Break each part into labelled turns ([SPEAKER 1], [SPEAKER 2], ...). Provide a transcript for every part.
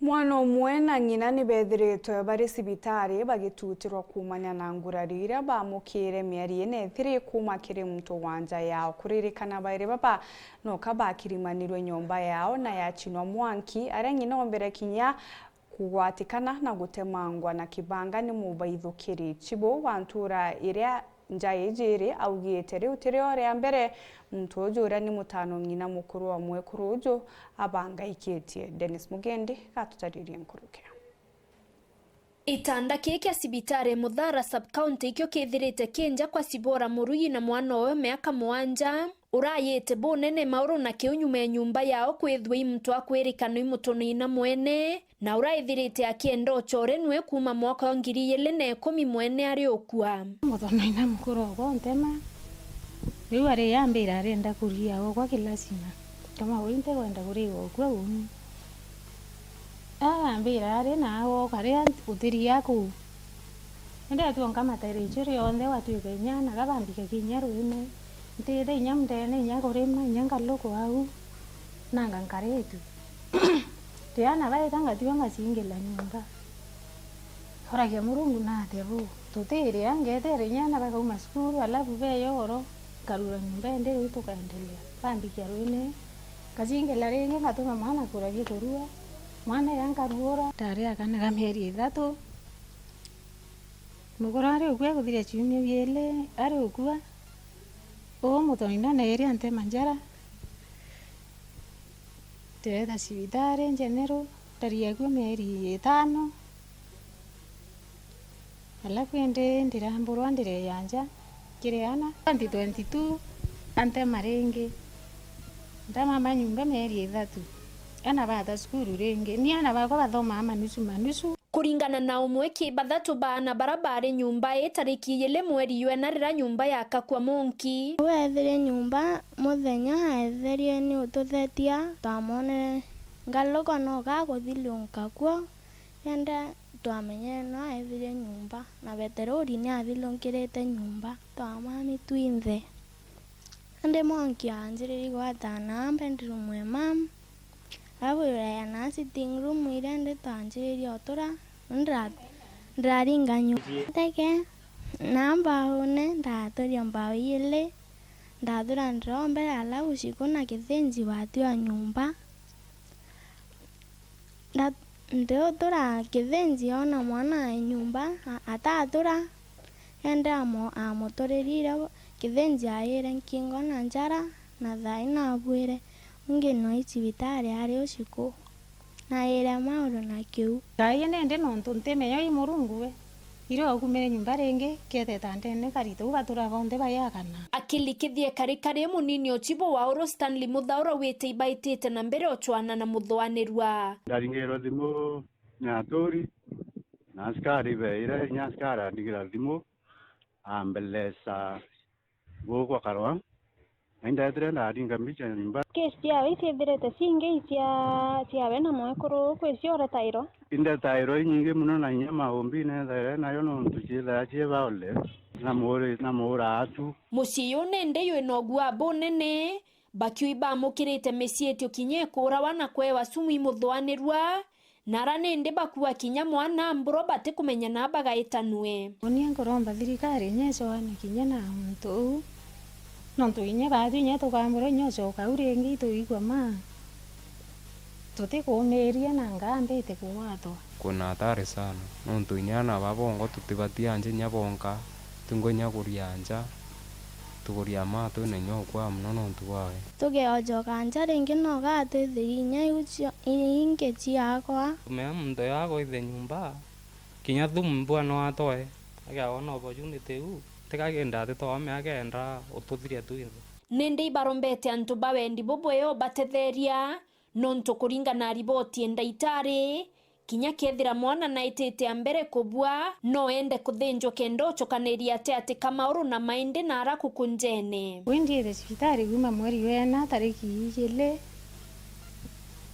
[SPEAKER 1] Mwana umwe na ng'ina nibethiritwe bari cibitari bagitutirwa kumania na ngurari iria bamukire mieri ine ithiri kuma kiri muntu wanja yao kuririkana bairi baba noka bakirimanirwe nyomba yao na yachinwa mwanki aria ng'ina ombere kinya kugwatikana na gutemangwa na kibanga ni mubaithukiri chibo wantura iria njai jiri augite riu tirio ria mbere muntu uju uria ni mutano ng'ina mukuru wa mwekuru uju abangaikitie. Dennis Mugendi gatutaririe nkuruke.
[SPEAKER 2] Itanda kiki cibitari Muthara sub-county ikyo kithirite kinja kwa Cibora Muruyi na mwana oyo miaka 7 urayite bunene mauru na kiunyume nyumba yao kwithwe mtu akwirikana imutunina mwene na urayithirite akienda ochore nwe kuma mwaka wa 2010 mwene ari okua
[SPEAKER 3] muthona mukuru ogwo ntema riu ari yambira arenda kuria ogwa kilasina kama winte kwenda kuria ogwa unu ambira ari nawo karia utiria ku ndio tuonga materejo yonde watu kenyana kabambike kinyaru ine ndire nyamdene nyakorema nyangaloko au nanga nkaretu tiana bae tanga tiwanga singela nyumba ora ya murungu na tebu tutire angetere nyana baka uma skuru alafu be yoro karura nyumba ndere utokaendelea bambike ruine kazingela renge ngatuma mwana kuragie kurua mwana yankarura tare akana kameri 3 mugora ari ukwe kuthire chumye biele ari ukwa o mutonina na eri ante manjara teta cibitari njenero taria kwa mieri 5 alafu ende ndiramburwa ndire yanja kireana 2022 ante marenge ndamama nyumba mieri 3 ana bata skuru renge ni ana bako bathoma manusu
[SPEAKER 2] kuringana na umwe kibathatu bana barabara nyumba itariki yele mweri yena rira nyumba yaka kwa monki
[SPEAKER 4] wethere nyumba muthenya etherie ni ututhetia twamone ngaloko no ga kuthilunka kwa enda twamenye no etherie nyumba na veterori ni athilunkirite nyumba twamani twinthe ende monki anjiriri gwatana mbendiru mwe mam awira na sitting room irende tanjiri otora ndaringanyo teke namba one ndatoria mbao ile ndadura ndombe ala usiku na kithenji watu wa nyumba ndio tora kithenji ona mwana nyumba atatura ende amotorerira kithenji ayire nkingo na njara na thaina abwire ngeno icibitari ari usiku na ira mauro na kiu
[SPEAKER 3] kai nende nontu ntemeyo i murungu we iro okumere nyumba renge keteta ndene karito ugatura bonde bayakana
[SPEAKER 2] akilikithie kari munini ochibo wa Oro Stanley Muthaura wite ibaitite na mbere ochwana na muthwanirwa
[SPEAKER 5] ndaringero thimo nyatori na askari beira nyaskara ndigira thimo ambelesa goko karwa enda tre na ringa micha nyumba
[SPEAKER 4] kesi ya isi direte singe cia bena mwekuru kwesi ore tairo
[SPEAKER 5] inda tairo nyinge muno na nyama ombi ne thaire na yo no tuchila chie baole na mora atu
[SPEAKER 2] musiyo nende yo nogwa bonene bakiu bamukirite mesietio kinye kura wana kwewa sumu muthwanirwa nara nende bakua kinya mwana mburo bate kumenya na bagaitanwe
[SPEAKER 3] oni ngoromba thirikari nyeso ani kinya na muntu nontu inye bathu inye tukambura nyoso kaurengi tuigwa ma tutikumeria na ngambite kuwatwa
[SPEAKER 6] kuna hatari sana nontu inyana babongo tutibatia anje nyabonga tungonya kurianja tukuria matu nenyo kwa mno nontu wae
[SPEAKER 4] tugeojo kanja ringi no gatithirinya yucio inge ciakwa
[SPEAKER 7] mea muntu yako ithe nyumba kinya thumu bwana atoe agaona opportunity u tikagenda titome agenda ututhiria tuithe
[SPEAKER 2] nende ibarombete antu bawendi bobweyo batetheria nontu kuringana riboti ndaitari kinya kethira mwana na itete ambere kubwa no ende kuthinjo kendo chokaniria ate Kamauru na mainde na araku kunjene
[SPEAKER 3] windi cibitari kuma mweri wena tariki 2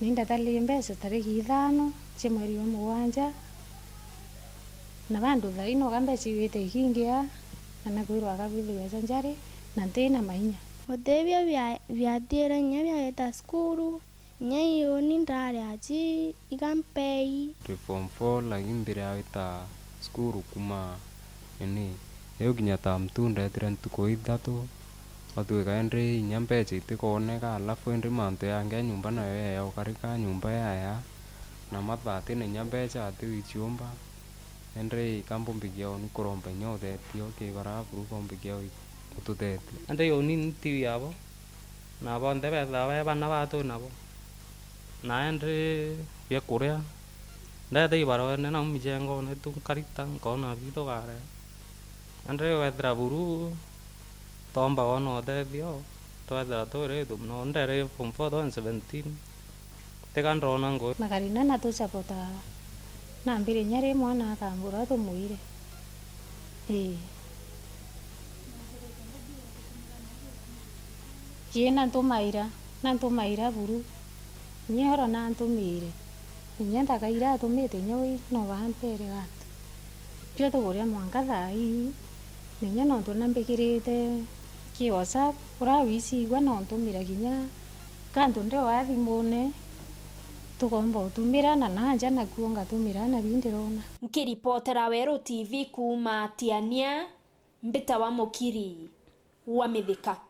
[SPEAKER 3] ninda tali mbesa tariki 5 cia mweri wa 7 na bandu thaino gambeci wite kingia na kwirwa kabithia sanjari na tena mainya
[SPEAKER 4] Odebia vya dire nya vya eta skuru Nye uni ndari aji ikampei.
[SPEAKER 6] Form 4 lakini mbere awita skuru kuma eo kinyata mtunda etire ntuko ithatu watuika endre nyambeche itikuoneka alafu endre manto yange nyumba nayo yaya ukarika nyumba yaya na mathati ni nyambecha ati wichiumba endre ikambumbikia oni kuromba nyothetio kigora buru kombikia ututhetie
[SPEAKER 7] ande yoni nti yabo na bonde betha bana batu nabo na endre bya kuria ndete ibaro ne na mijengo ne tu karita ngona bido gare ande wethra buru tomba ono thethio twethra tore tu no ndere form 4 17 tekandrona ngo
[SPEAKER 3] magarina na tuchapota na mbere nyare mwana akambura tumuire Jena ntumaira buru nyero na ntumire nyenda kaira tumite nyoi no bampere gato pio tuguria mwanka thai ninya no tunambikirite ki WhatsApp ura wisi no ntumira ginya kantu ndo wathimune tugomba utumirana nanja na kuonga tumirana bindirona.
[SPEAKER 2] Nkiripotera Werũ TV kuma Tiania Mbita wa Mukiri wa Mithika.